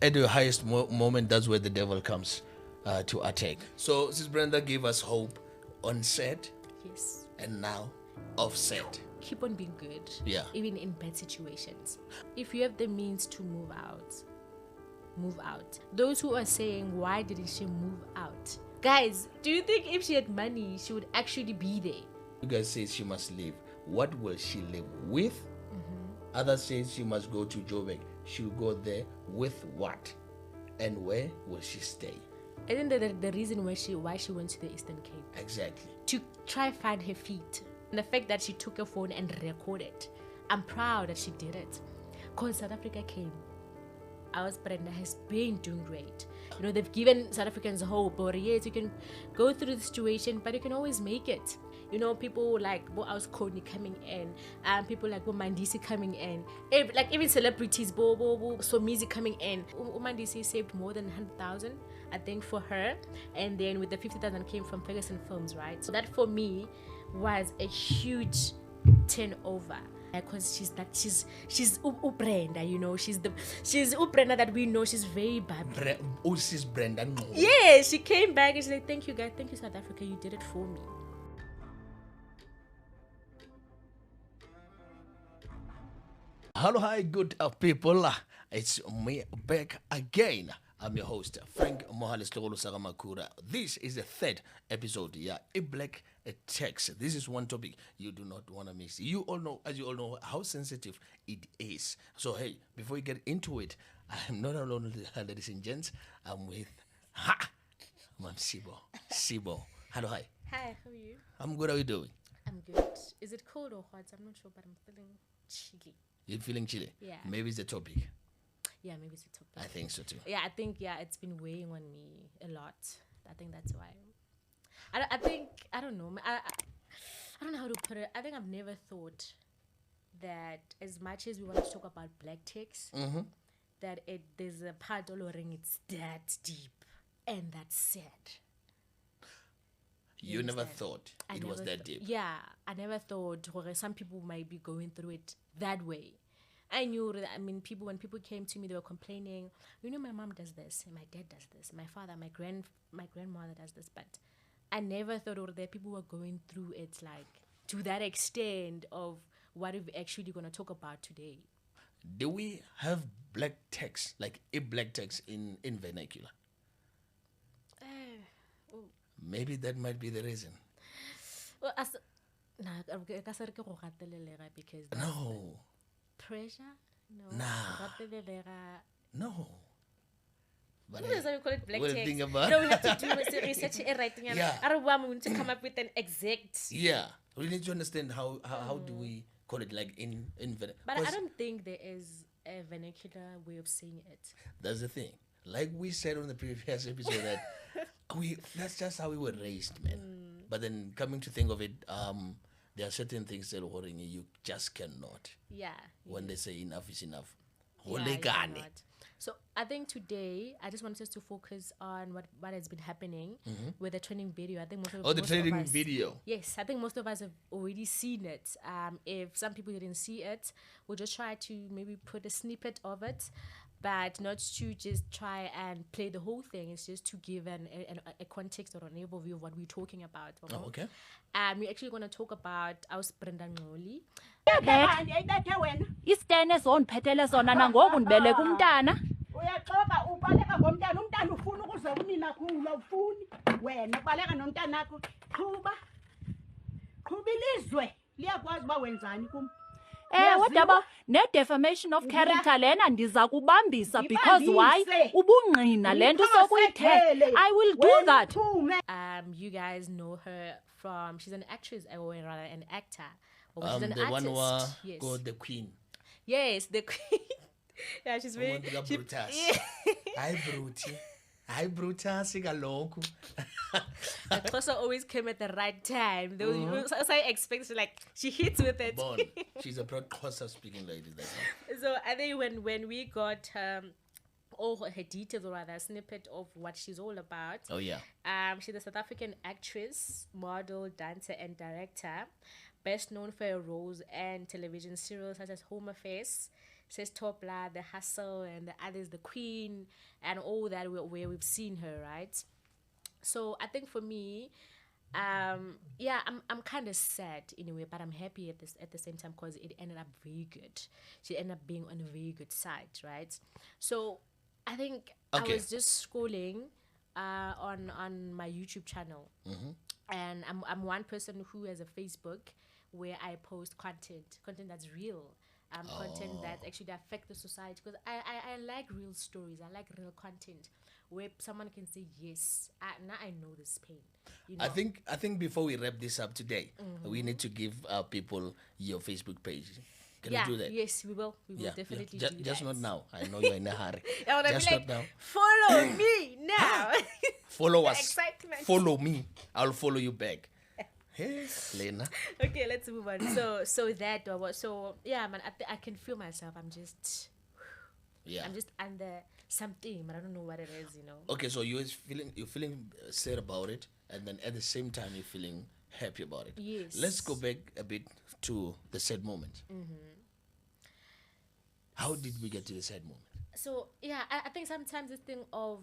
At the highest moment, that's where the devil comes to attack. So, Sis Brenda gave us hope on set Yes. and now offset. Keep on being good. Yeah. Even in bad situations. If you have the means to move out, move out. Those who are saying, why didn't she move out? Guys, do you think if she had money, she would actually be there? You guys say she must live. What will she live with? Others say she must go to Joburg. She'll go there with what? And where will she stay? I think that the reason why she went to the Eastern Cape, Exactly. to try find her feet. And the fact that she took her phone and recorded, I'm proud that she did it. Because South Africa came. Our Brenda has been doing great. You know, they've given South Africans hope. Or yes, you can go through the situation, but you can always make it. You know, people like I was Coney coming in, and people like Mandisi coming in, like even celebrities, Somizi coming in. Mandisi saved more than 100,000, I think, for her, and then with the 50,000 came from Ferguson Films, right? So that for me was a huge turnover. Because she's Brenda, you know, she's Brenda that we know. She's very bad. She's Brenda Ngxoli. Yeah, she came back and she said, "Thank you, guys. Thank you, South Africa. You did it for me." Hello, hi, good people. It's me back again. I'm your host, Frank Mohale. This is the third episode. Yeah, Iblack text. This is one topic you do not want to miss. You all know, as you all know, how sensitive it is. So, hey, before we get into it, I'm not alone, ladies and gents. I'm with, I'm Sibo. Hello, hi. Hi, how are you? I'm good. How are you doing? I'm good. Is it cold or hot? I'm not sure, but I'm feeling chilly. You're feeling chilly? Yeah. Maybe it's the topic. Yeah, maybe it's a topic. I think so too. Yeah, I think it's been weighing on me a lot. I think that's why. I don't know. I don't know how to put it. I think I've never thought that as much as we want to talk about black text, that there's a part of ring it's that deep and that's sad. You never thought it was that deep. Yeah, I never thought some people might be going through it that way. I knew that, when people came to me, they were complaining, you know, my mom does this, and my dad does this, my father, my grandmother does this, but I never thought that people were going through it like to that extent of what we're actually going to talk about today. Do we have black text, like a black text in vernacular? Maybe that might be the reason. Well, because no. Pressure? No. No. But we call it black text. Think about No, we have to do research and writing. Yeah. We need to come up with an exact. Yeah. We need to understand how do we call it, like in But I don't think there is a vernacular way of saying it. That's the thing. Like we said on the previous episode that that's just how we were raised, man. But then coming to think of it, there are certain things that you just cannot. Yeah. When they say enough is enough. Yeah, you cannot. So I think today I just wanted us to focus on what has been happening with the training video. I think the training video. Yes, I think most of us have already seen it. If some people didn't see it, we'll just try to maybe put a snippet of it, but not to just try and play the whole thing. It's just to give a context or an overview of what we're talking about. Oh, okay. We're actually going to talk about our Brenda Ngxoli. Isitene zondiphethele sona nangoku ndibeleka umntana. Uyaxoka ubaleka ngomntana umntana ufuna ukuze unina khula ufuni wena ubaleka nomntana wakho qhuba ilizwe liyakwazi uba wenzani kum. Wadaba ne-defamation of character lena ndiza kubambisa because why ubungqina le nto sokuyithe. I will do that. You guys know her from, she's an actress, or rather an actor. She's an the artist. one Yes. called the Queen. Yes, the Queen. Yeah, she's very. Hi, Brutus. The Xhosa always came at the right time. So I expect she hits with it. Born. She's a proud Xhosa speaking lady. So I think when we got all her details, or rather a snippet of what she's all about. Oh yeah. She's a South African actress, model, dancer, and director. Best known for her roles and television serials such as Home Affairs, says Topla, the hustle, and the others, the queen, and all that where we've seen her, right? So I think for me, yeah, I'm kind of sad in a way, but I'm happy at the same time because it ended up very good. She ended up being on a very good side, right? So I think Okay. I was just scrolling on my YouTube channel, and I'm one person who has a Facebook where I post content that's real. Content that actually affect the society, because I like real stories. I like real content where someone can say, yes, now I know this pain. You know? I think before we wrap this up today, we need to give people your Facebook page. Can yeah, we do that? yes, we will. We will definitely do Just that. not now. I know you're in a hurry. I wanna Just be not like, now. follow me now. Follow The us. excitement. Follow me. I'll follow you back. Hey, Lena. Okay, let's move on. So that was so yeah, man. I can feel myself. I'm just under something, but I don't know what it is. You know. Okay, so you're feeling sad about it, and then at the same time you're feeling happy about it. Yes. Let's go back a bit to the sad moment. How did we get to the sad moment? So yeah, I think sometimes this thing of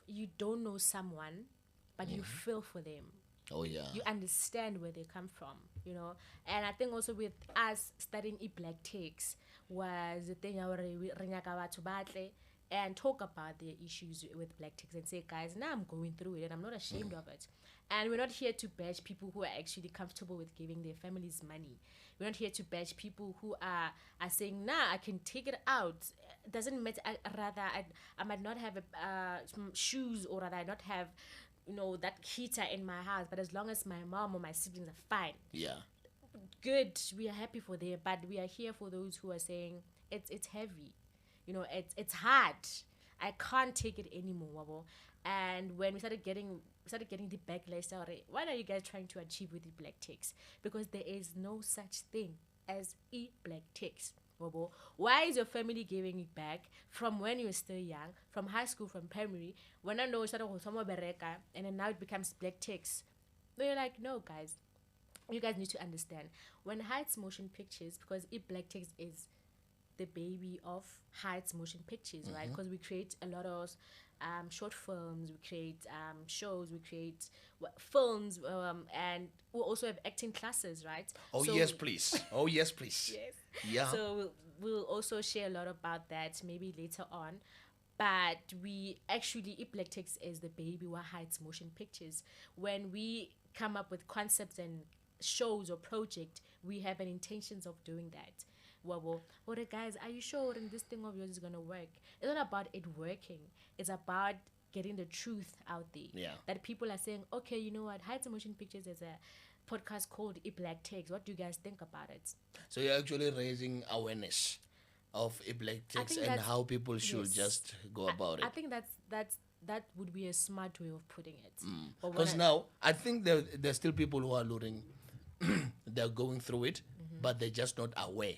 you don't know someone, but you feel for them. Oh yeah. You understand where they come from, you know. And I think also with us studying Iblack takes was the thing and talk about their issues with black ticks and say, guys, now I'm going through it and I'm not ashamed of it. And we're not here to bash people who are actually comfortable with giving their families money. We're not here to bash people who are saying, nah, I can take it out. It doesn't matter. I might not have shoes, or rather I not have, you know, that heater in my house, but as long as my mom or my siblings are fine, Yeah. good, we are happy for them. But we are here for those who are saying it's heavy, you know, it's hard, I can't take it anymore, wabo. And when we started getting the backlash, what are you guys trying to achieve with the black ticks? Because there is no such thing as black ticks. Why is your family giving it back from when you were still young, from high school, from primary, when I know you started with someone bereka, and then now it becomes black ticks? They're like, no, guys, you guys need to understand. When Heights Motion Pictures, because Iblack Takes is the baby of Heights Motion Pictures, right? Because we create a lot of short films, we create shows, we create films, and we also have acting classes, right? Oh, So- yes, please. Oh, yes, please. Yes. Yeah. So we'll also share a lot about that maybe later on. But we actually, Iblack Takes is the baby wa Heights Motion Pictures. When we come up with concepts and shows or project, we have an intentions of doing that. Well, guys, are you sure this thing of yours is gonna work? It's not about it working. It's about getting the truth out there. Yeah. That people are saying, okay, you know what? Heights Motion Pictures is a podcast called Iblack Takes. What do you guys think about it? So you're actually raising awareness of Iblack Takes think and that's- how people should yes. just go about I it. think that would be a smart way of putting it. But when Because now, I think there's still people who are luring, they're going through it, but they're just not aware.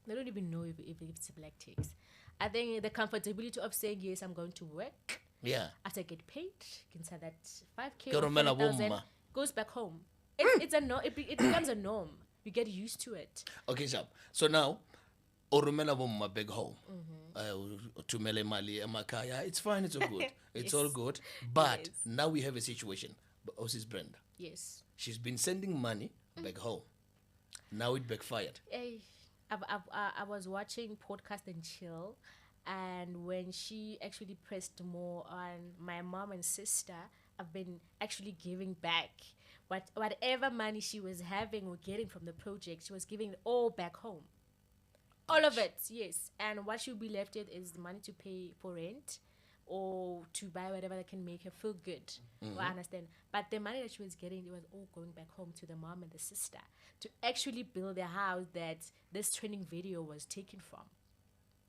they don't even know if it's Iblack Takes. I think the comfortability of saying, yes, I'm going to work. Yeah. After I get paid, you can say that 5K Ke or romela 40,000 bomma. goes back home. It's a no. It becomes a norm. You get used to it. Okay, so now, orumela bomma back home. Tumele mali emakaya. It's fine, it's all good. It's all good. But Yes. now we have a situation. Sis Brenda. Yes. She's been sending money back home. Now it backfired. I was watching Podcast and Chill, and when she actually pressed more on my mom and sister, I've been actually giving back. Whatever money she was having or getting from the project, she was giving it all back home. All of it, yes. And what she'll be left with is the money to pay for rent or to buy whatever that can make her feel good. Well, I understand. But the money that she was getting, it was all going back home to the mom and the sister to actually build the house that this training video was taken from.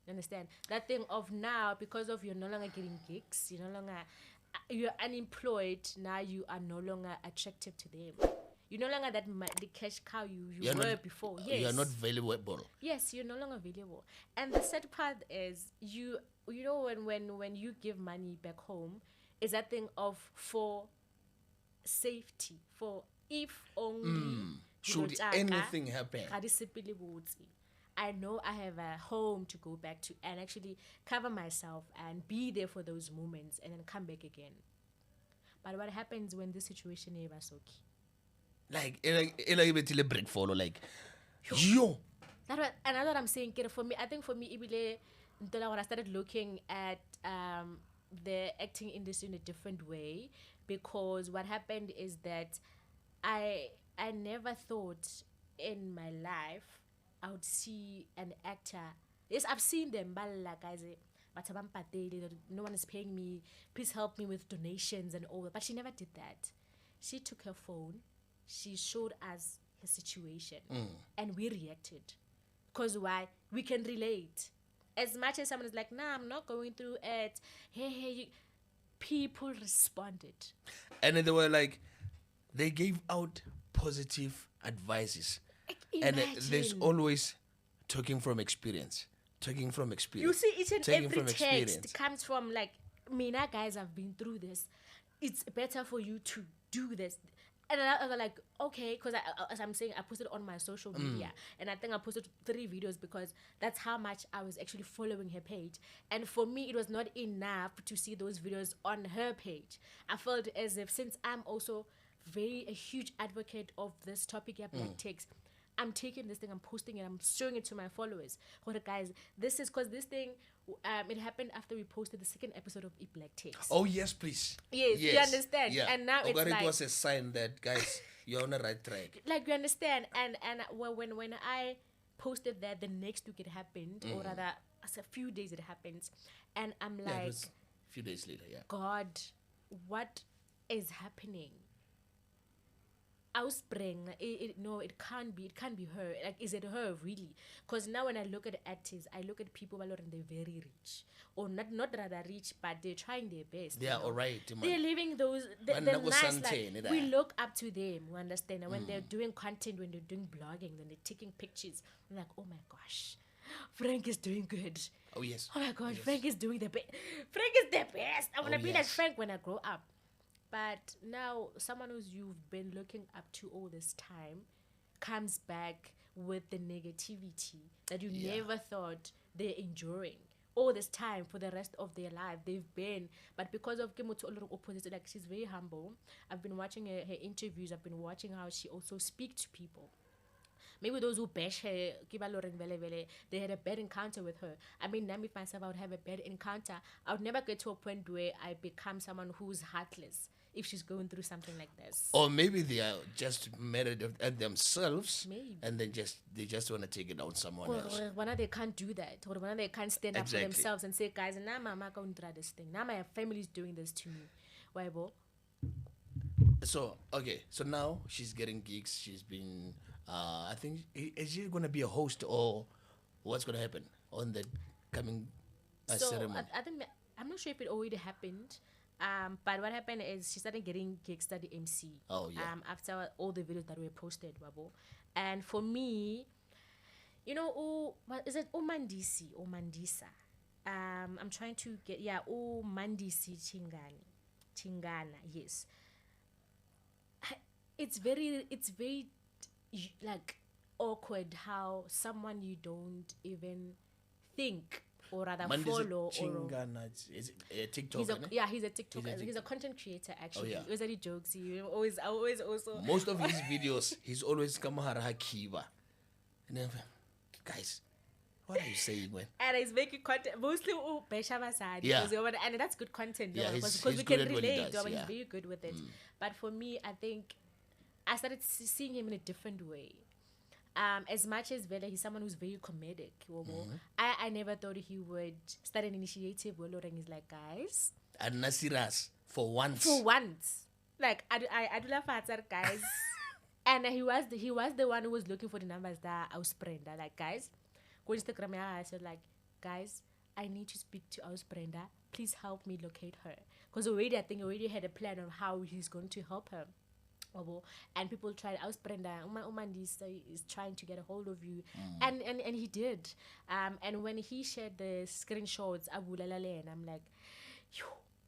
You understand? That thing of now, because of you're no longer getting gigs, you're unemployed, now you are no longer attractive to them. You're no longer the cash cow you were before. Yes. You're not valuable. Yes, you're no longer available. And the sad part is you know when you give money back home, is that thing of for safety, for if only Should anything happen. I know I have a home to go back to and actually cover myself and be there for those moments and then come back again. But what happens when this situation is okay? Like, a break follow, like, yo. And that's what I'm saying. For me, I think for me, Ibile, until when I started looking at the acting industry in a different way, because what happened is that I never thought in my life I would see an actor. Yes, I've seen them, but like I say, but no one is paying me. Please help me with donations and all that. But she never did that. She took her phone. She showed us her situation, and we reacted. Because why? We can relate. As much as someone is like, nah, I'm not going through it. People responded. And then they were like, they gave out positive advices. And there's always talking from experience. You see, each and every text comes from like, Mina guys, I've been through this. It's better for you to do this. And I was like, okay, because as I'm saying, I posted on my social media. And I think I posted 3 videos because that's how much I was actually following her page. And for me, it was not enough to see those videos on her page. I felt as if, since I'm also a huge advocate of this topic, Black Takes, I'm taking this thing, I'm posting it, I'm showing it to my followers. Guys, this is because this thing, it happened after we posted the 2nd episode of Iblack Takes. Oh, yes, please. Yes, you understand? Yeah. And now it's it like... it was a sign that, guys, you're on the right track. Like, you understand? And when I posted that, the next week it happened, or rather, as a few days it happens, and I'm like... it was a few days later, yeah. God, what is happening? Ausbring, no, it can't be her. Like, is it her really? Because now when I look at actors, I look at people who are they're very rich, or not rather rich, but they're trying their best. They are alright. They're living those the nice life. We look up to them. You understand? And when they're doing content, when they're doing blogging, then they're taking pictures. I'm like, oh my gosh, Frank is doing good. Oh yes. Oh my gosh, yes. Frank is doing the best. Frank is the best. I want to be like Frank when I grow up. But now, someone you've been looking up to all this time comes back with the negativity that you never thought they're enduring. All this time, for the rest of their life, they've been. But because of Kimutu opposite, like, she's very humble. I've been watching her interviews. I've been watching how she also speaks to people. Maybe those who bash her, they had a bad encounter with her. I mean, Nami myself, I would have a bad encounter. I would never get to a point where I become someone who's heartless if she's going through something like this. Or maybe they are just married at themselves. Maybe. And they just want to take it on someone else. When they can't do that. Or when they can't stand up for themselves and say, guys, now mama going try this thing. Now my family's doing this to me. Why, bo? So, okay. So now she's getting gigs. She's been... I think, is she going to be a host, or what's going to happen on the coming ceremony? I think, I'm not sure if it already happened, but what happened is she started getting gigs at the MC. Oh, yeah. After all the videos that were posted, Wabo. And for me, you know, what is it? Mandisi or Mandisa? I'm trying to get, Mandisi Chingana, yes. It's very like awkward how someone you don't even think or rather follow Chingana, is a TikTok. He's a TikToker. He's a content creator actually. He always jokes. I always also most of his videos he's always kamahara hakiba. And guys, what are you saying, man? And he's making content mostly and that's good content. Yeah, because we can relate. He's very good with it. But for me, I think I started seeing him in a different way. As much as Vela, he's someone who's very comedic. I never thought he would start an initiative where he's like, guys. And Nasiras, for once. Like, I do love Fatsar, guys. And he was the one who was looking for the numbers that I was Brenda. Like, guys, go Instagram. I said, like, guys, I need to speak to our Brenda. Please help me locate her. Because I think already had a plan on how he's going to help her. And people tried. I was Brenda. Umandisa is trying to get a hold of you, and he did. And when he shared the screenshots, and I'm like,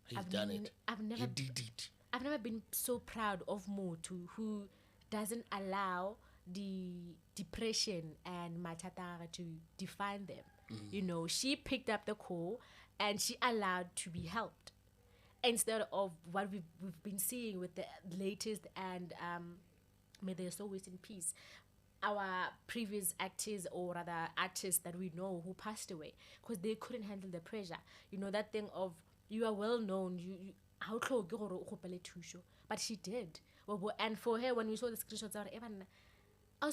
he's done it. He did it. I've never been so proud of Motu, who doesn't allow the depression and matata to define them. You know, she picked up the call and she allowed to be helped instead of what we've been seeing with the latest and may they so rest in peace, our previous actors or rather artists that we know who passed away because they couldn't handle the pressure. You know, that thing of you are well known, how but she did. And for her, when we saw the screenshots,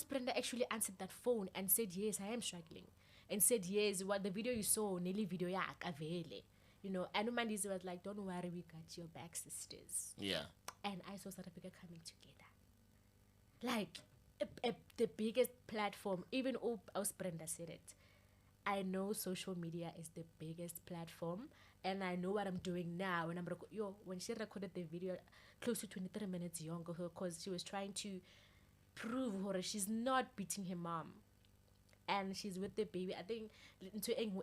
Brenda actually answered that phone and said, yes, I am struggling. And said, yes, what the video you saw, nearly video avele. You know, and Mandisa was like, don't worry, we got your back, sisters. Yeah. And I saw South Africa coming together. Like, the biggest platform, even as Brenda said it. I know social media is the biggest platform, and I know what I'm doing now. And when she recorded the video, close to 23 minutes younger, because she was trying to prove her she's not beating her mom, and she's with the baby. I think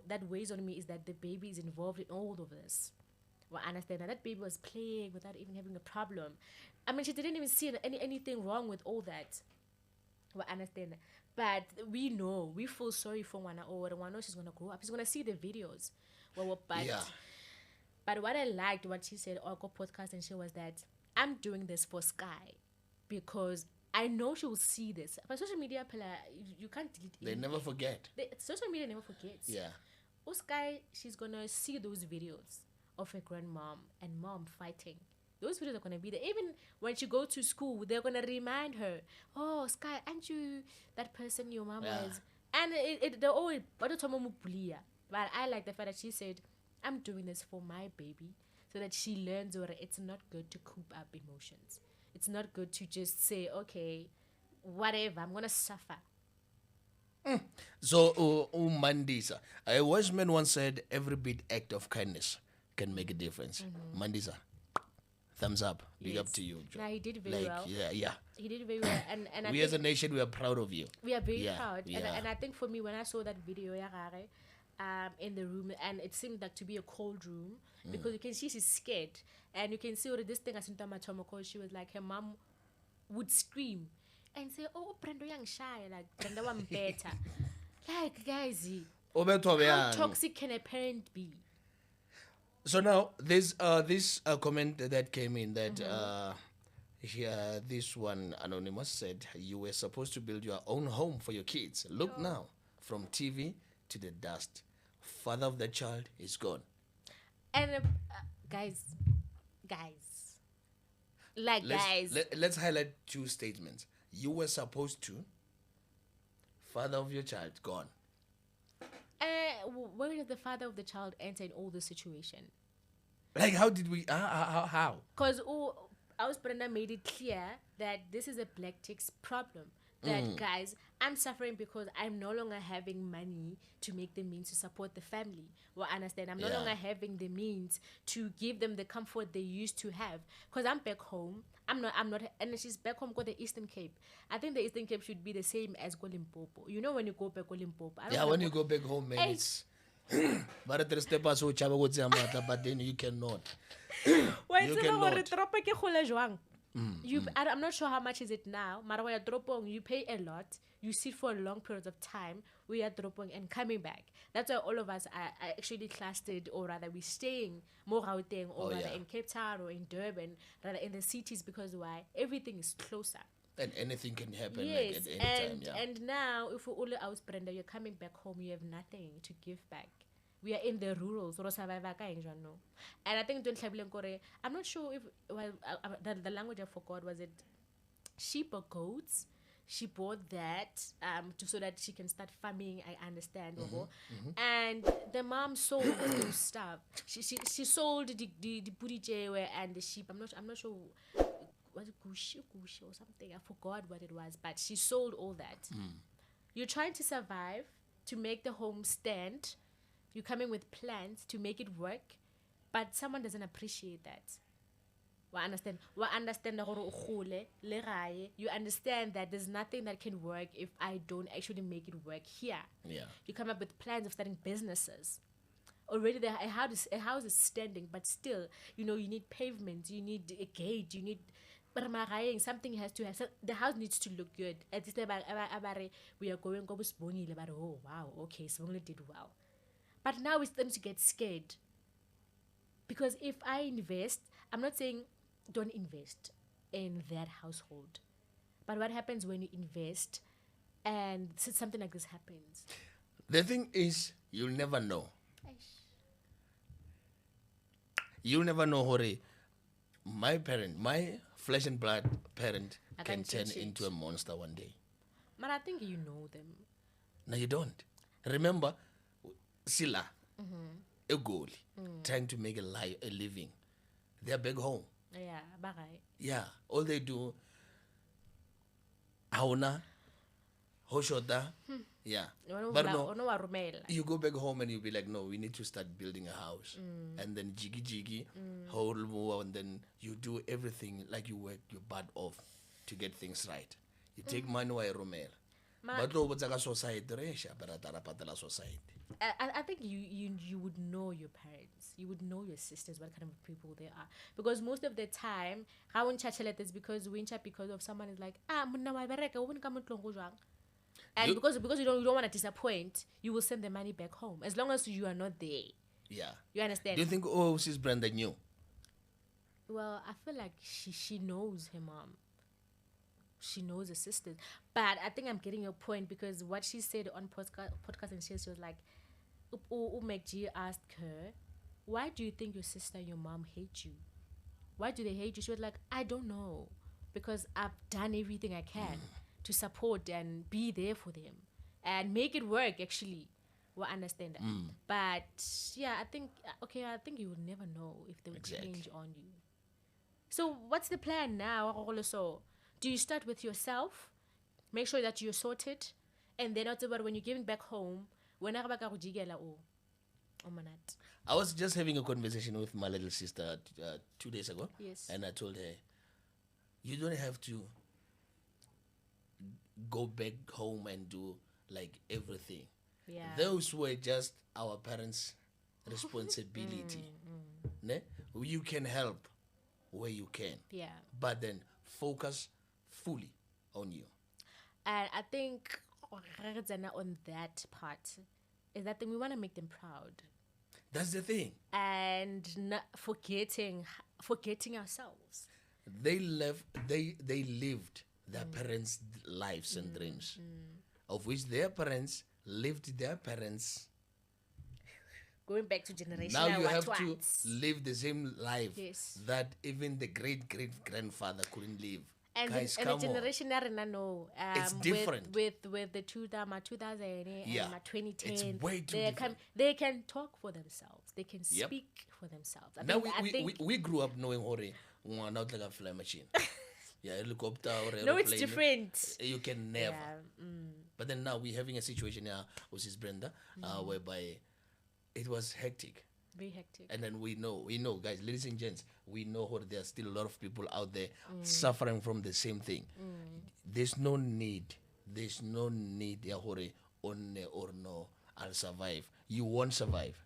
that weighs on me is that the baby is involved in all of this. Well, I understand that baby was playing without even having a problem. I mean, she didn't even see anything wrong with all that. Well, I understand that. But we feel sorry for Wana, or Wana knows she's going to grow up. She's going to see the videos. But what I liked, what she said on her podcast, and she was that, I'm doing this for Sky because I know she will see this. But social media, you can't delete it. They never forget. Social media never forgets. Yeah. Or Sky, she's going to see those videos of her grandmom and mom fighting. Those videos are going to be there. Even when she goes to school, they're going to remind her, oh, Sky, aren't you that person your mom was? And they're all, but I like the fact that she said, I'm doing this for my baby so that she learns it's not good to coop up emotions. It's not good to just say, okay, whatever, I'm going to suffer. So, Mandisa, a wise man once said, every bit act of kindness can make a difference. Mandisa, thumbs up. Big up to you. No, he did very well. Yeah. He did very well. And we as a nation, we are proud of you. We are very proud. Yeah. And I think for me, when I saw that video, in the room, and it seemed like to be a cold room, because you can see she's scared. And you can see this thing as because she was like, her mom would scream and say, oh, Brenda young shy, like Brenda one better. Like, guys, how toxic can a parent be? So now there's this comment that came in that this one anonymous said, you were supposed to build your own home for your kids. Look now, from TV to the dust. Father of the child is gone. And guys, let's highlight two statements. You were supposed to. Father of your child gone. Where did the father of the child enter in all this situation? Like, how did we? How? Because Brenda made it clear that this is a black chicks problem. That guys, I'm suffering because I'm no longer having money to make the means to support the family. Well, I understand. I'm no longer having the means to give them the comfort they used to have. Because I'm back home. I'm not, and she's back home, got the Eastern Cape. I think the Eastern Cape should be the same as Limpopo. You know, when you go back Limpopo. When you go back home, man, it's. But then you cannot. You cannot. I'm not sure how much is it now. You pay a lot. You sit for a long period of time. We are dropping and coming back. That's why all of us are actually clustered, or rather we're staying more out there, or rather in Cape Town or in Durban, rather in the cities, because why? Everything is closer. And anything can happen at any time. And now, if we're all out, Brenda, you're coming back home, you have nothing to give back. We are in the rural, so and I think I'm not sure if the language I forgot, was it sheep or goats? She bought that so that she can start farming. I understand, and the mom sold those stuff. She sold the burije and the sheep. I'm not sure. Was it gushi or something? I forgot what it was, but she sold all that. You're trying to survive, to make the home stand. You're coming with plans to make it work, but someone doesn't appreciate that. You understand that there's nothing that can work if I don't actually make it work here. Yeah. You come up with plans of starting businesses. Already a house is standing, but still, you need pavement, you need a gate, you need. But something has to have, the house needs to look good. At least we are going go Sibongile, but oh wow, okay, Sibongile did well. But now it's time to get scared. Because if I invest, I'm not saying don't invest in that household. But what happens when you invest and something like this happens? The thing is, you'll never know. You'll never know, Hori. My flesh and blood parent I can can't turn change it. into a monster one day. But I think you know them. No, you don't. Remember, Sila, Egoli, trying to make a living. They're back home. Yeah, bye. Yeah, all they do, Hauna, Hoshota, yeah. But no, you go back home and you'll be like, no, we need to start building a house. And then jiggy, whole move, and then you do everything like you work your butt off to get things right. You take money away, Romel. But no, what's a society? Society. I think you would know your parents. You would know your sisters, what kind of people they are. Because most of the time, how in chachelet is because of someone is like, and because you don't want to disappoint, you will send the money back home as long as you are not there. Yeah. You understand? Do you think sis Brenda knew? Well, I feel like she knows her mom. She knows her sisters. But I think I'm getting your point because what she said on podcast and she was like, Umekji asked her, why do you think your sister and your mom hate you? Why do they hate you? She was like, I don't know. Because I've done everything I can to support and be there for them and make it work, actually. Well, I understand that. But, yeah, I think you will never know if they will change on you. So, what's the plan now, also? Do you start with yourself? Make sure that you're sorted. And then, when you're giving back home, I was just having a conversation with my little sister 2 days ago. Yes. And I told her, you don't have to go back home and do like everything. Yeah. Those were just our parents' responsibility. Ne? You can help where you can. Yeah. But then focus fully on you. And I think on that part is that we want to make them proud. That's the thing. And not forgetting ourselves. They lived their parents' lives and dreams, of which their parents lived their parents. Going back to generation. Now you have to live the same life that even the great-great-grandfather couldn't live. And Guys, the generation that it's different. With the 2000 and 2010. It's way too different. They can talk for themselves. They can speak for themselves. Now we grew up knowing Hori, not like a fly machine. Yeah, helicopter or aeroplane. No, it's different. You can never. Yeah. But then now we're having a situation now with this Brenda, whereby it was hectic. Very hectic. And then we know, guys, ladies and gents, we know there are still a lot of people out there suffering from the same thing. There's no need, Yahore, on or no, I'll survive. You won't survive.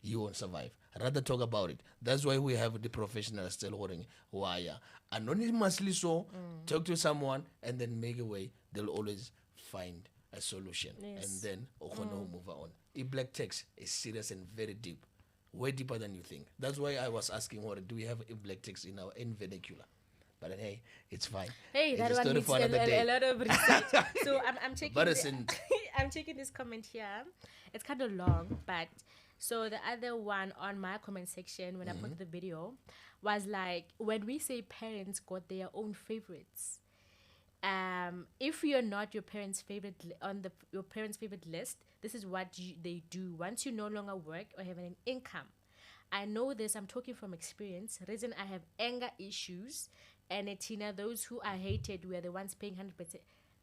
You won't survive. Rather talk about it. That's why we have the professionals still holding wire. Anonymously so, talk to someone and then make a way. They'll always find a solution. Yes. And then move on. Iblack text is serious and very deep. Way deeper than you think. That's why I was asking her, do we have Iblack text in our vernacular? But then, hey, it's fine. Hey, it's that a one story needs for another day. a lot of research. So I'm checking. I'm checking this comment here. It's kind of long, but so the other one on my comment section when I posted the video was like, when we say parents got their own favorites, if you're not your parents' favorite your parents' favorite list, this is what they do once you no longer work or have an income. I know this. I'm talking from experience. Reason I have anger issues, and Tina, those who are hated, we are the ones paying 100%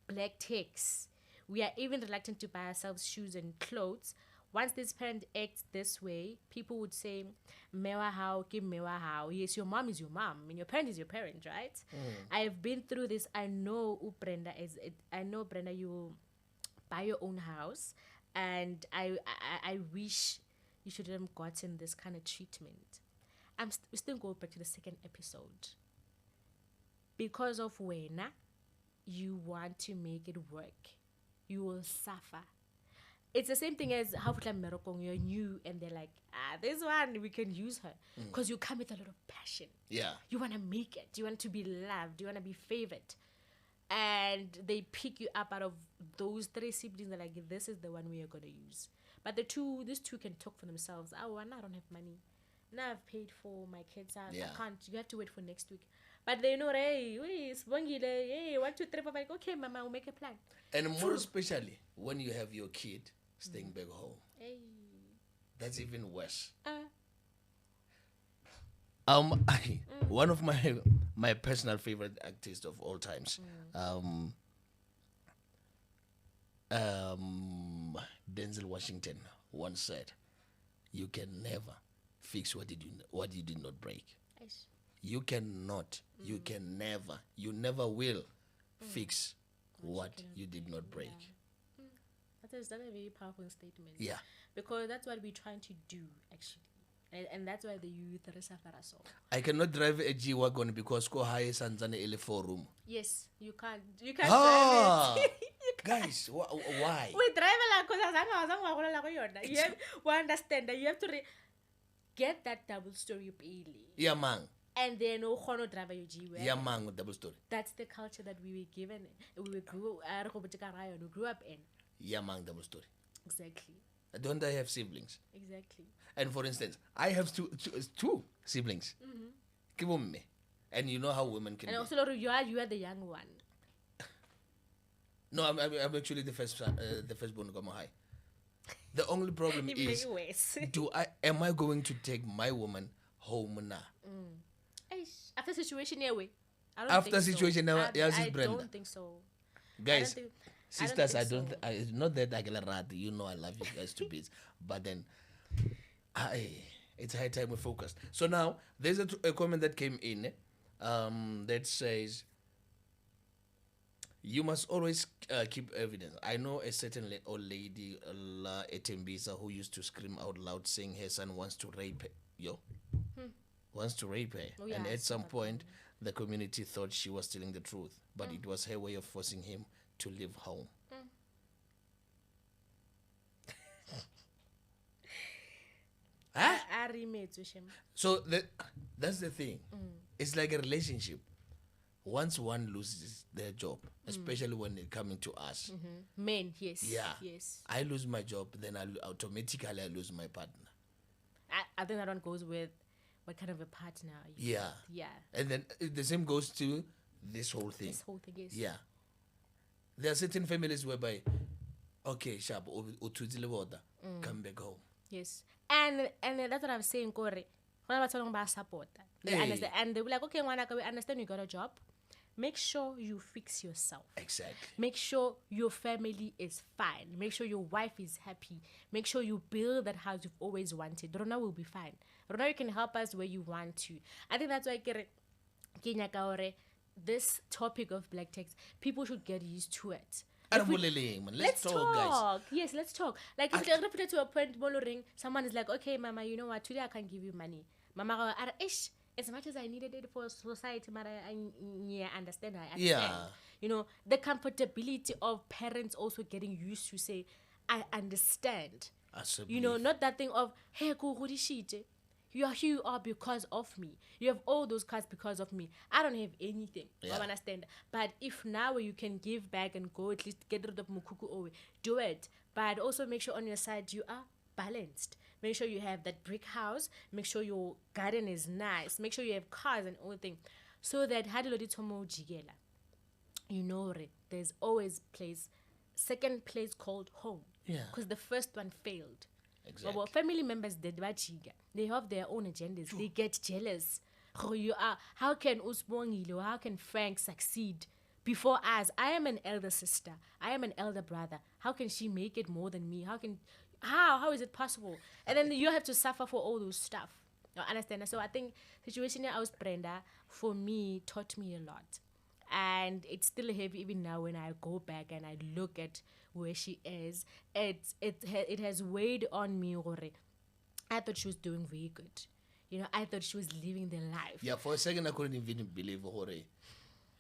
black tax. We are even reluctant to buy ourselves shoes and clothes. Once this parent acts this way, people would say, "Mewa how, give mewa how." Yes, your mom is your mom, and your parent is your parent, right? I have been through this. I know Brenda, you buy your own house, and I wish you should have gotten this kind of treatment. We still go back to the second episode. because of wena, you want to make it work. You will suffer. It's the same thing as how you're new and they're like, this one, we can use her. Because you come with a lot of passion. Yeah. You want to make it. You want to be loved. You want to be favored. And they pick you up out of those 3 siblings. They're like, this is the one we are going to use. But these two can talk for themselves. Oh, I don't have money. Now I've paid for my kids' house. Yeah. I can't. You have to wait for next week. But they know, hey, Sibongile, hey, 1, 2, 3, 4, 5. Okay, Mama, we'll make a plan. And more especially when you have your kid staying back home. Hey. That's even worse. One of my personal favorite artists of all times, Denzel Washington once said, "You can never fix what you did not break. Eish. You cannot. You can never. You never will fix what you did not break." That's a very powerful statement. Yeah. Because that's what we're trying to do, actually. And that's why the youth suffer us all. I cannot drive a G-Wagon because ko high sanzane ele 4-room. Yes, you can't drive it. Guys, why? We drive like because you have to understand that you have to get that double story pele. Yeah, man. And then no drive your G-Wagon. Yeah, man, with double story. That's the culture that we were given. We grew up in. Yeah, man, double story. Exactly. Don't I have siblings? Exactly. And for instance, I have two siblings. Give me. And you know how women can And be. also, you are the young one. No, I'm actually the firstborn of Mohale. The only problem It is, makes worse. am I going to take my woman home now? After situation, yeah, we. After situation, now, yes, it's Brenda. I don't think so. Guys, sisters, I think don't. Not that I can rat. You know, I love you guys to bits. But then, it's high time we focus. So now there's a comment that came in that says, "You must always keep evidence. I know a certain old lady, Etembisa, who used to scream out loud saying her son wants to rape her. Wants to rape her. Oh, yeah, And I at saw some that point, the community thought she was telling the truth, but it was her way of forcing him to leave home." Huh? So that's the thing. It's like a relationship. Once one loses their job, especially when it coming to us, Men, yes. yeah, Yes. I lose my job, then I lose my partner. I think that one goes with what kind of a partner are you Yeah, with? Yeah. and then the same goes to this whole thing. This whole thing is. Yeah, there are certain families whereby, okay, sharp, come back home. Yes. And that's what I'm saying, Corey. When I'm talking about support, they Hey. understand, and they be like, okay, Wanaka, we understand you got a job. Make sure you fix yourself. Exactly. Make sure your family is fine. Make sure your wife is happy. Make sure you build that house you've always wanted. Rona will be fine. Rona, you can help us where you want to. I think that's why this topic of black text, people should get used to it. Let's talk, guys. Yes, let's talk. Like, if you're put to a point, someone is like, okay, Mama, you know what? Today I can't give you money. Mama, as much as I needed it for society, I understand. Yeah. You know, the comfortability of parents also getting used to say, I understand. You know, not that thing of, hey, you are here you are because of me. You have all those cards because of me. I don't have anything. Yeah. I understand. But if now you can give back and go, at least get rid of mukuku owe, do it. But also make sure on your side you are balanced. Make sure you have that brick house. Make sure your garden is nice. Make sure you have cars and everything. So that you know, there's always second place called home. Yeah. Because the first one failed. Exactly. Well, family members they have their own agendas. They get jealous. How can Usbongile or how can Frank succeed before us? I am an elder sister. I am an elder brother. How can she make it more than me? How is it possible? And then you have to suffer for all those stuff. You understand? So I think situation I was Brenda, for me, taught me a lot. And it's still heavy even now when I go back and I look at where she is. It has weighed on me. I thought she was doing very good. You know, I thought she was living the life. Yeah, for a second I couldn't even believe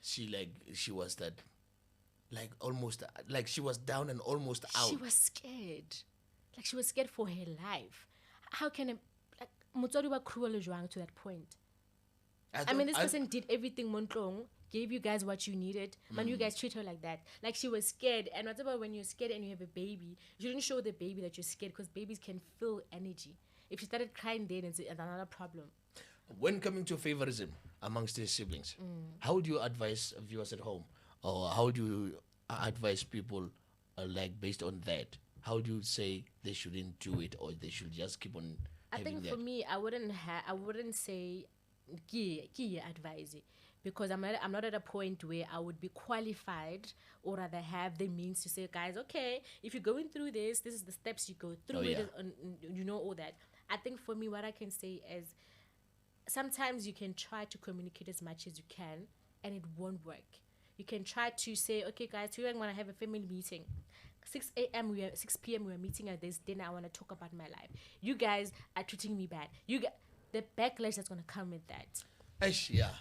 she was that, like almost like she was down and almost out. She was scared. Like she was scared for her life. How can a like motswadi wa cruel jwang to that point? I mean, this person did everything Montlong, gave you guys what you needed, but you guys treat her like that. Like she was scared. And what's about when you're scared and you have a baby? You didn't show the baby that you're scared because babies can feel energy. If she started crying then, it's another problem. When coming to favorism amongst their siblings, how do you advise viewers at home? Or how do you advise people like based on that? How do you say they shouldn't do it or they should just keep on I having think that? for me, I wouldn't say key advise it, because I'm not at a point where I would be qualified or rather have the means to say, guys, okay, if you're going through this is the steps you go through. You know all that. I think for me, what I can say is sometimes you can try to communicate as much as you can and it won't work. You can try to say, okay guys, today I'm gonna have a family meeting. 6 p.m. we are meeting at this dinner. I want to talk about my life. You guys are treating me bad. The backlash that's gonna come with that. Yeah.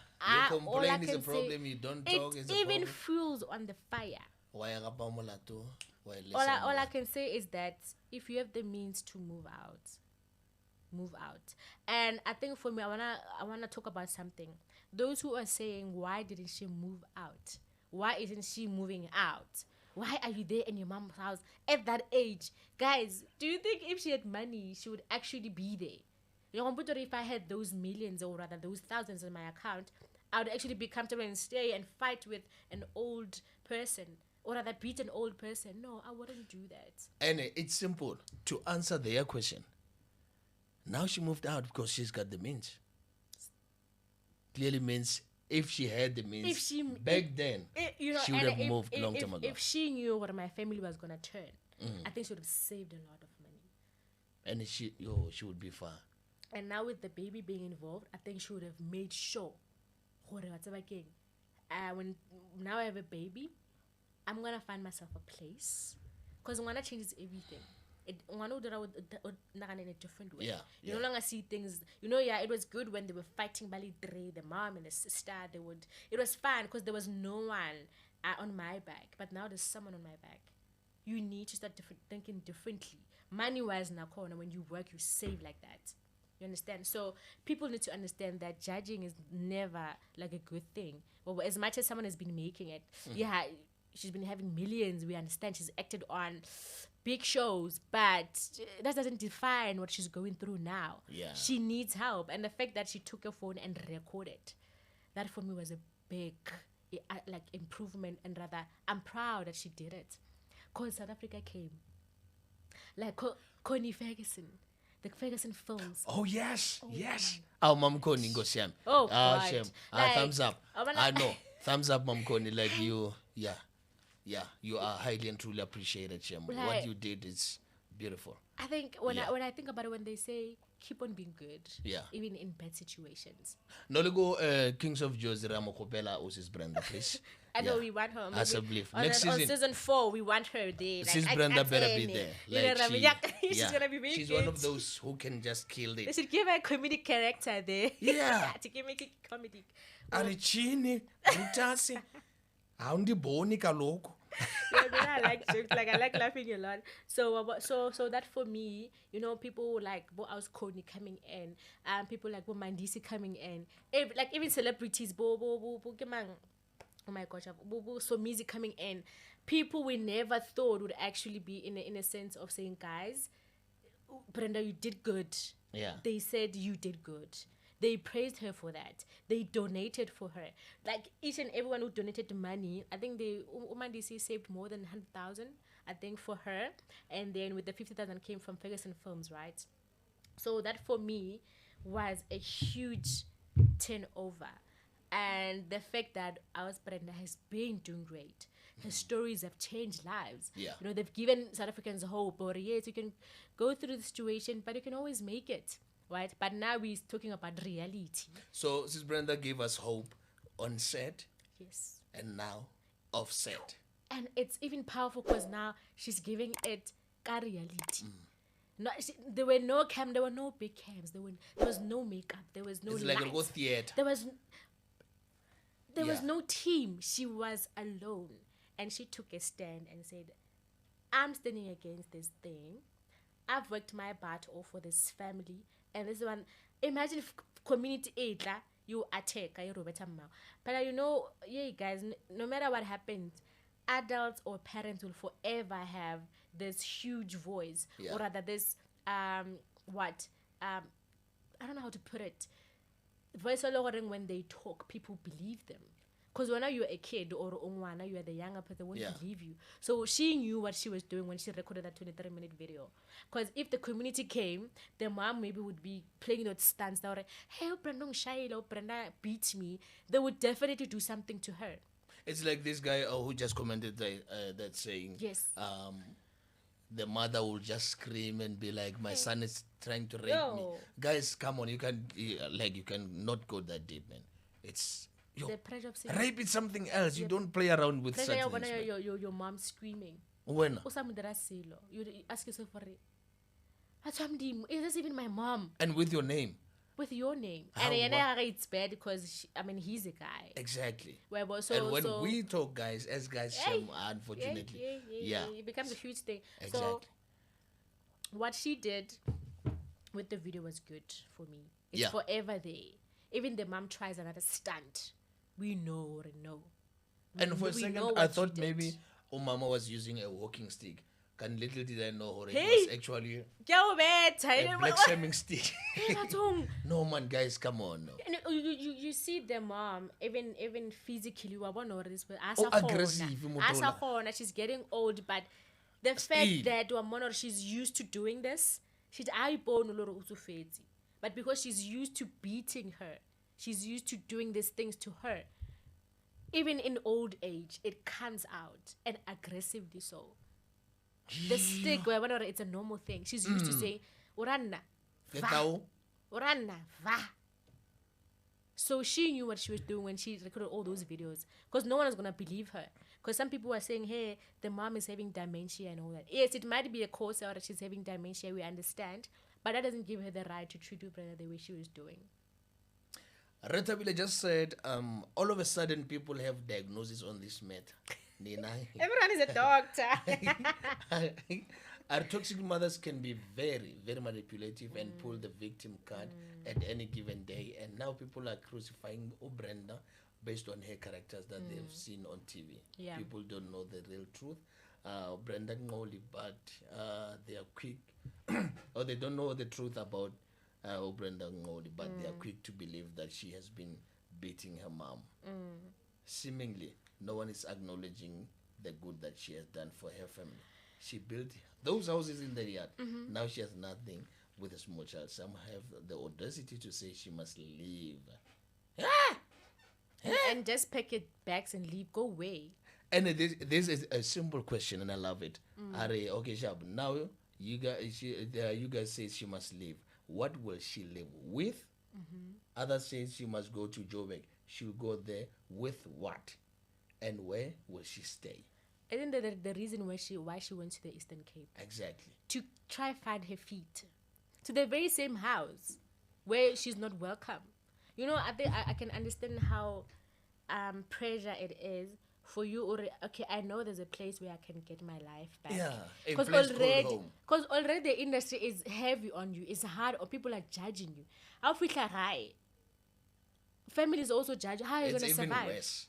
You All I complain is a can problem, say, you don't talk is it a even problem. fuels on the fire. Why All I can say is that if you have the means to move out. And I think for me, I wanna talk about something. Those who are saying, why didn't she move out? Why isn't she moving out? Why are you there in your mom's house at that age? Guys, do you think if she had money, she would actually be there? You know, if I had those millions or rather those thousands in my account, I would actually be comfortable and stay and fight with an old person or rather beat an old person. No, I wouldn't do that. And it's simple to answer their question. Now she moved out because she's got the means. Clearly means if she had the means then, she would have moved long time ago. If she knew what my family was going to turn, I think she would have saved a lot of money. And she would be fine. And now with the baby being involved, I think she would have made sure. When now I have a baby, I'm going to find myself a place. Because Ngwana changes everything. Ngwana would in a different way. Yeah, You no longer see things. It was good when they were fighting Bali Dre, the mom and the sister. It was fun because there was no one on my back. But now there's someone on my back. You need to start thinking differently. Money-wise, now, when you work, you save like that. You understand? So people need to understand that judging is never like a good thing. Well, as much as someone has been making it, she's been having millions. We understand she's acted on big shows, but that doesn't define what she's going through now. Yeah. She needs help. And the fact that she took her phone and recorded, that for me was a big improvement. And rather, I'm proud that she did it. Because South Africa came. Like Connie Ferguson. The Ferguson films. Oh, yes. Oh, Mom Connie, go Sham. Oh, God. Sham. Like, thumbs up. I know. Thumbs up, Mom Connie. Like you, you are highly and truly appreciated, Shem. Like, what you did is beautiful. I think when I think about it, when they say keep on being good, even in bad situations. No, go Kings of Josie Ramokopela or Sis Brenda, please. I know we want her. As a belief. Next season. On season 4, we want her there. Sis Brenda better be there. She's gonna be very She's good. one of those who can just kill it. They should give her a comedic character there. Yeah. To make it comedic. Arichini, Mutasi, Aundi Boni Kaloko. I like jokes. I like laughing a lot. So that for me, people like I was Connie coming in, people like Mandisi coming in, even celebrities, oh my gosh, so music coming in. People we never thought would actually be in a sense of saying, guys, Brenda, you did good. Yeah. They said you did good. They praised her for that. They donated for her. Like each and everyone who donated money, I think Umandisi saved more than 100,000, I think, for her. And then with the 50,000 came from Ferguson Films, right? So that for me was a huge turnover. And the fact that our Brenda has been doing great. Her stories have changed lives. Yeah. They've given South Africans hope. Or yes, you can go through the situation, but you can always make it. Right? But now we're talking about reality. So Sis Brenda gave us hope on set. Yes. And now off set. And it's even powerful because now she's giving it a reality. There were no big cams. There was no makeup. There was no It's lights. like a go theater. There was There was Yeah. no team. She was alone. And she took a stand and said, I'm standing against this thing. I've worked my butt off for this family. And this one, imagine if community aid, you attack, but yeah, guys, no matter what happens, adults or parents will forever have this huge voice, Yeah. or rather this, I don't know how to put it. Voice when they talk, people believe them. Because when you're a kid or ungwana, you are the younger person, they won't Yeah. believe you. So she knew what she was doing when she recorded that 23-minute video. Because if the community came, the mom maybe would be playing those stunts. They were like, hey, Brenda Ngxoli, Brenda beats me. They would definitely do something to her. It's like this guy who just commented that saying, Yes. the mother will just scream and be like, my son is trying to rape me. Yo. Guys, come on, you can not go that deep, man. It's The pressure of saying, rape is something else. You don't play around with such pressure things. Man. your mom screaming. When? You ask yourself for it. Is this even my mom? And with your name. With your name. How- And what- it's bad because, he's a guy. Exactly. Well, but And when we talk, guys, as guys, Hey, unfortunately. Yeah. It becomes a huge thing. Exactly. So, what she did with the video was good for me. It's Yeah. forever there. Even the mom tries another stunt. We know. And for a We second, know I what she thought did. maybe Mama was using a walking stick. And little did I know it Hey! was actually a And black shaming stick. No, man, guys, come on. No. you see the mom even physically aggressive, Motola. she's getting old, but the Still. fact that she's used to doing this, but because she's used to beating her, she's used to doing these things to her, even in old age it comes out, and aggressively so. The stick, where it's a normal thing, she's used to saying uranna Get va, out. uranna va. So she knew what she was doing when she recorded all those videos, because no one was gonna believe her. Because some people were saying, hey, the mom is having dementia and all that. Yes, it might be a cause out that she's having dementia, we understand, but that doesn't give her the right to treat her brother the way she was doing. Retabile just said, all of a sudden people have diagnosis on this matter. Nina. Everyone is a doctor. Our toxic mothers can be very, very manipulative and pull the victim card at any given day. And now people are crucifying Brenda based on her characters that they've seen on TV. Yeah. People don't know the real truth. Brenda Ngxoli, but they are quick, or they don't know the truth about Brenda Ngxoli, but they are quick to believe that she has been beating her mom. Seemingly, no one is acknowledging the good that she has done for her family. She built those houses in the yard. Now she has nothing with a small child. Some have the audacity to say she must leave. And just pack your bags and leave, go away. And this is a simple question, and I love it. Are okay, Shab? Now you guys say she must leave. What will she live with? Others say she must go to Joburg. She'll go there with what? And where will she stay? I think that the reason why she went to the Eastern Cape, Exactly. to try find her feet to the very same house where she's not welcome. I think I can understand how pressure it is for you. Or okay, I know there's a place where I can get my life back. Yeah, a because place called home. already the industry is heavy on you. It's hard, or people are judging you. How high. Families also judge. How are you It's gonna even survive? worse.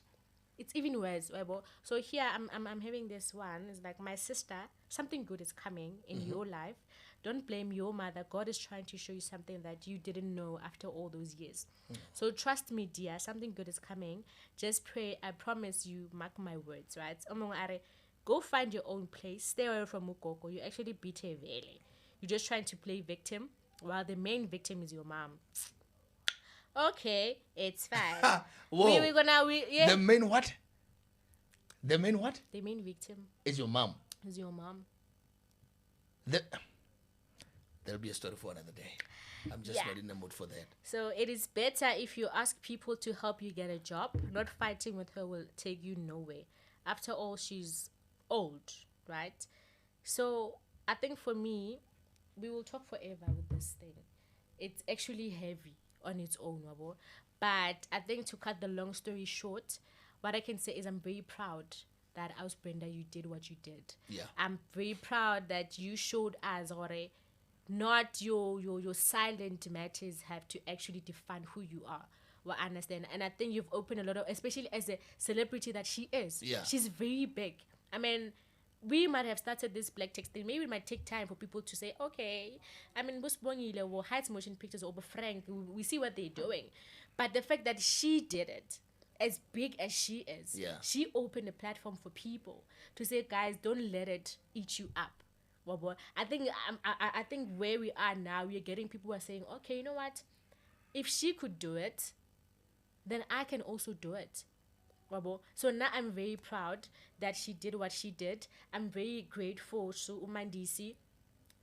It's even worse. So here I'm having this one. It's like, my sister, something good is coming in your life. Don't blame your mother. God is trying to show you something that you didn't know after all those years. So trust me, dear, something good is coming. Just pray. I promise you, mark my words, right? Go find your own place. Stay away from Mukoko. You actually beat her really. You're just trying to play victim, while the main victim is your mom. Okay, it's fine. Whoa. The main what? The main what? The main victim Is your mom. is your mom. There'll be a story for another day. I'm just not in the mood for that. So it is better if you ask people to help you get a job. Not fighting with her will take you nowhere. After all, she's old, right? So I think for me, we will talk forever with this thing. It's actually heavy on its own, Wabo. But I think to cut the long story short, what I can say is I'm very proud that I was Brenda, you did what you did. Yeah. I'm very proud that you showed us, or not your silent matters have to actually define who you are. Well, I understand. And I think you've opened a lot of, especially as a celebrity that she is. Yeah. She's very big. I mean, we might have started this black texting. Maybe it might take time for people to say, okay, I mean, Sibongile will hide motion pictures over Frank. We see what they're doing. But the fact that she did it, as big as she is, Yeah. she opened a platform for people to say, guys, don't let it eat you up. Well, I think where we are now, we are getting people who are saying, okay, you know what? If she could do it, then I can also do it. So now I'm very proud that she did what she did. I'm very grateful to Umandisi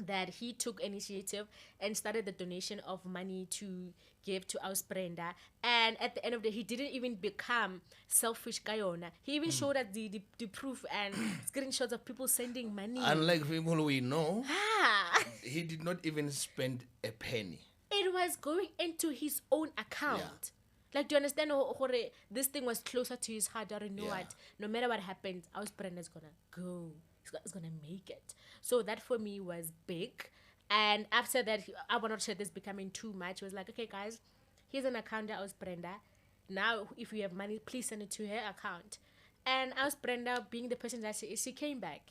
that he took initiative and started the donation of money to give to our Brenda. And at the end of the day, he didn't even become selfish Guyona. He even showed us the proof and screenshots of people sending money. Unlike people we know, Ah, he did not even spend a penny. it was going into his own account. Yeah. Like, do you understand? This thing was closer to his heart. I don't know Yeah. what. No matter what happens, our Brenda's gonna go. He's gonna make it. So that for me was big. And after that, I want not share this becoming too much. It was like, okay, guys, here's an account that was Brenda. Now, if you have money, please send it to her account. And as Brenda, being the person that she is, she came back.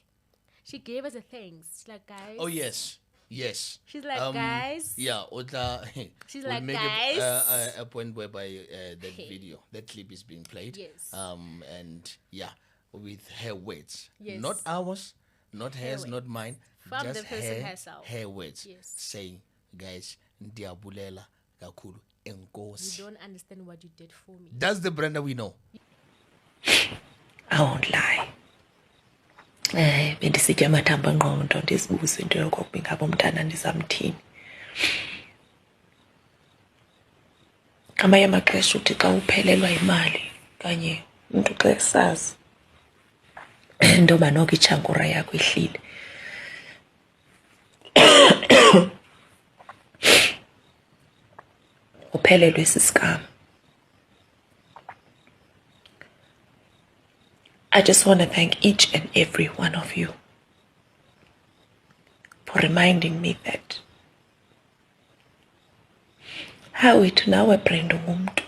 She gave us a thanks. She's like, guys. Oh, yes. Yes. She's like, guys. Yeah. Ota, She's we'll like, make guys. a point whereby that video, that clip is being played. Yes. And yeah, with her words. Yes. Not ours, not hers, words. not mine. From just the person her, herself. her words. Yes. Saying, guys, ndiyabulela kakhulu You enkosi. don't understand what you did for me. That's the Brenda we know. I won't lie. Bendisitya amathambo engqondo ndizibuze into yokokuba ingaba umntana ndizamthini. Ngamanye amaxesha uthi xa uphelelwa yimali kanye umntu xa esazi into yoba noko itshangura yakho ihlile. Uphelelwe sisikam. I just want to thank each and every one of you for reminding me that how it now a Brenda umuntu.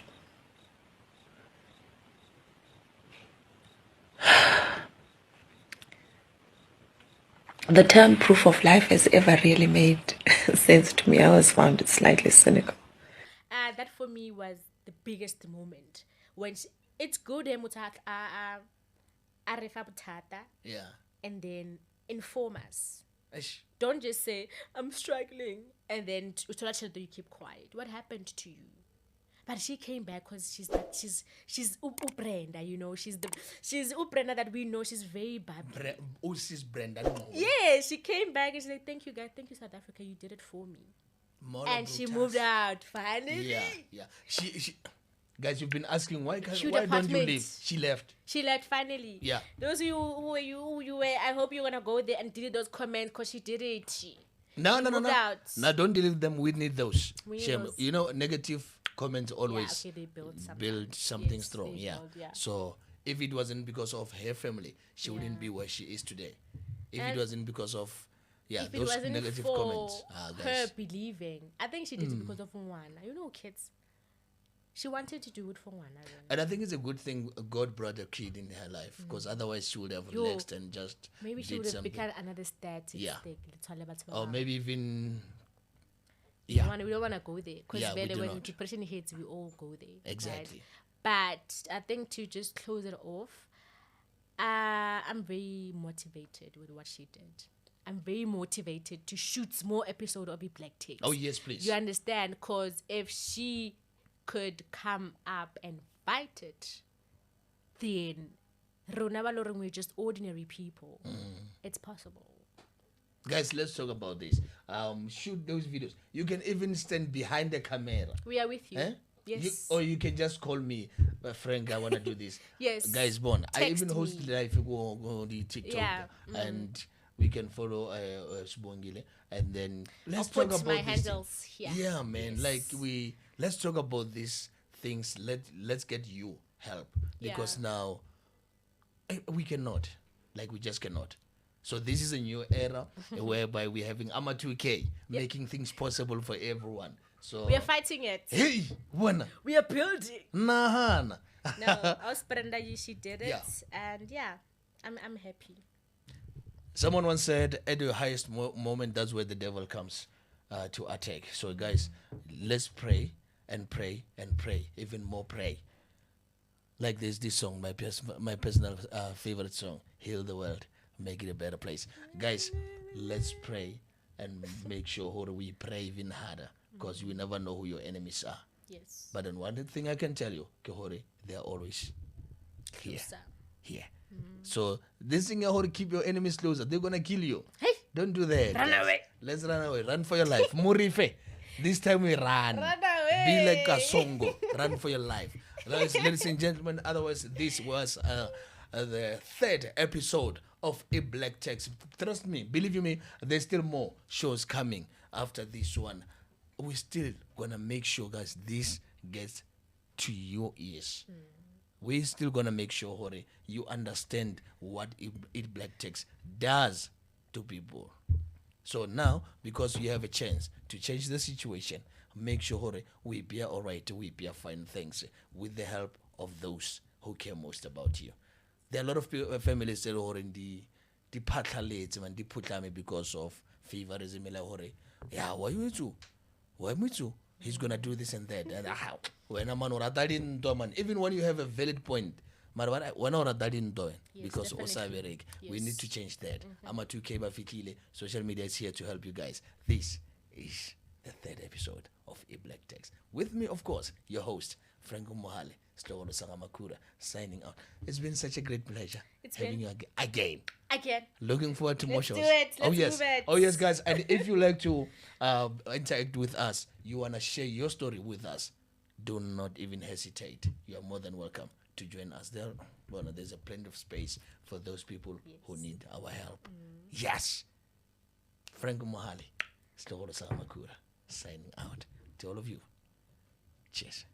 The term proof of life has ever really made sense to me. I always found it slightly cynical. That for me was the biggest moment. When it's good, Yeah. and then inform us. Eish. Don't just say, I'm struggling, and then you keep quiet. What happened to you? But she came back because she's Brenda, you know. She's Brenda that we know. She's very bad. She's Brenda Ngxoli. Yeah, she came back and she's like, thank you, guys. Thank you, South Africa. You did it for me. Moral And she Brutus. moved out, finally. Yeah. She guys, you've been asking why Cute don't you apartment. leave? She left. She left finally. Yeah. Those of you who were, I hope you're gonna go there and delete those comments because she did it. No. moved out. Now don't delete them. We need those. We need Shame. those. You know, negative comments always okay, they build something. build something Yes, strong. they Yeah. build, yeah. So if it wasn't because of her family, she wouldn't Yeah. be where she is today. If And it wasn't because of if it those wasn't negative for comments. her Guys. believing, I think she did it because of Mwana. You know, kids. She wanted to do it for Mwana. And I think it's a good thing God brought a kid in her life because otherwise she would have Yo, relaxed and just Maybe she did would have something. become another statistic. Yeah. Let's Or maybe even we don't want to go there because Yeah, we do when not. depression hits, we all go there. right? Exactly. But I think to just close it off, I'm very motivated with what she did. I'm very motivated to shoot more episode of Iblack takes. Oh yes, please. You understand? Because if she could come up and fight it, then we're just ordinary people. It's possible. Guys, let's talk about this. Shoot those videos. You can even stand behind the camera. We are with you. Eh? Yes. Or you can just call me, Frank, I want to do this. Yes. Guys, born. I Text even host me. live go the TikTok. Yeah. And we can follow Sibongile. And then let's I'll talk put about my this. handles here. Yeah, man. Yes. Let's talk about this things. Let's get you help, because Yeah. now we cannot, like, we just cannot. So this is a new era whereby we're having Ama 2K making things possible for everyone. So We are fighting it. hey, wana We are building. nahana. No, our Brenda, she did it, Yeah. and yeah, I'm happy. Someone once said, at your highest moment, that's where the devil comes to attack. So guys, let's pray and pray and pray, even more pray. Like there's this song, my personal favorite song, Heal the World, Make it a Better Place. Guys, let's pray and make sure we pray even harder, because you never know who your enemies are. Yes. But then one thing I can tell you, Kehore, they are always here. Closer. Here. So this thing, keep your enemies closer. They're gonna kill you. Hey. Don't do that. Run guys. away. Let's run away. Run for your life. Murife. This time we run. Run away. Be like a songo. Run for your life. Ladies and gentlemen, otherwise this was the third episode of Iblack Text. Trust me, believe you me, there's still more shows coming after this one. We're still gonna make sure, guys, this gets to your ears. We're still gonna make sure, Hore, you understand what Iblack Text does to people. So now, because you have a chance to change the situation, make sure, Hore, we be all right, we be fine things with the help of those who care most about you. There are a lot of families that are in the pathlalates and the putlame because of favorism. Yeah, why you too? Why me too? He's gonna do this and that. And when a man or a daddy, even when you have a valid point, when or a daddy, because definitely. we need to change that. I'm a 2K Bafitile. Social media is here to help you guys. This is the third episode of Iblack Text. With me, of course, your host, Frank Mohale, signing out. It's been such a great pleasure having you again. Again. Looking forward to more Let's shows. do it. Oh Let's yes. move it. Oh yes, guys. And if you like to interact with us, you wanna share your story with us, do not even hesitate. You are more than welcome to join us. There's a plenty of space for those people who need our help. Yes. Frank Mohale, signing out to all of you. Cheers.